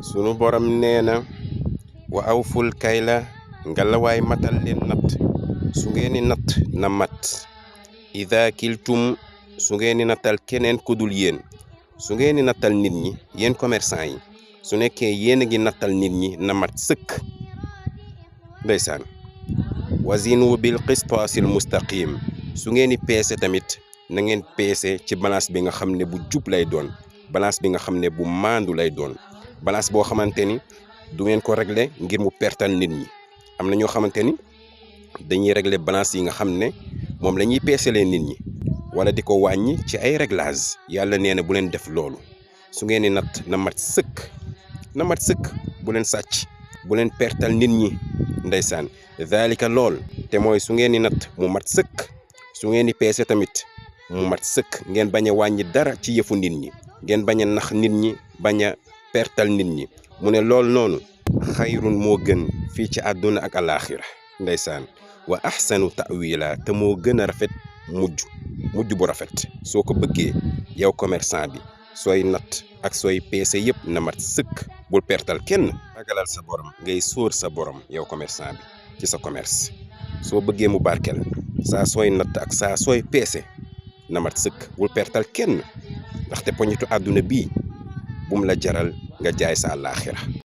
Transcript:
sunu borom nee na wa awful kayla ngalawaay matal leen natt su ngeen di natt na mat ida kiltum su ngeen di nattal keneen ku dul yéen su ngeen di nattal nit ñi yéen commerçant yi su nekkee yéen a ngi nattal nit ñi na mat sëkk ndeysaan wazinu bil qistaasil mustaqim su ngeen di peese tamit na ngeen peese ci balance bi nga xam ne bu jub lay doon balance bi nga xam ne bu maandu lay doon balance boo xamante ni du ngeen ko régler ngir mu pertal nit ñi am na ñoo xamante ni dañuy régler balance yi nga xam ne moom la ñuy peeselee nit ñi wala di ko wàññi ci ay réglage yàlla nee na bu leen def loolu su ngeen di natt na mat sëkk bu leen sàcc bu leen pertal nit ñi ndeysaan daalika lool te mooy su ngeen di natt mu mat sëkk su ngeen di peese tamit mu mat sëkk ngeen bañ a wàññi dara ci yëfu nit ñi ngeen bañ a nax nit ñi bañ a pertal nit ñi mu ne lool noonu xayrun moo gën fii ci àdduna ak alaaxira ndeysaan wa ahsanu ta'wila te moo gën a rafet mujj bu rafet soo ko bëggee yow commerçant bi sooy natt ak sooy peese yëpp na mat sëkk bul pertal kenn ragalal sa borom ngay sóor sa borom yow commerçant bi ci sa commerce soo bëggee mu barkel saa sooy natt ak saa sooy peese na mat sëkk bul pertal kenn ndaxte poñitu àdduna bii bum la jaral nga jaay sa àllaaxira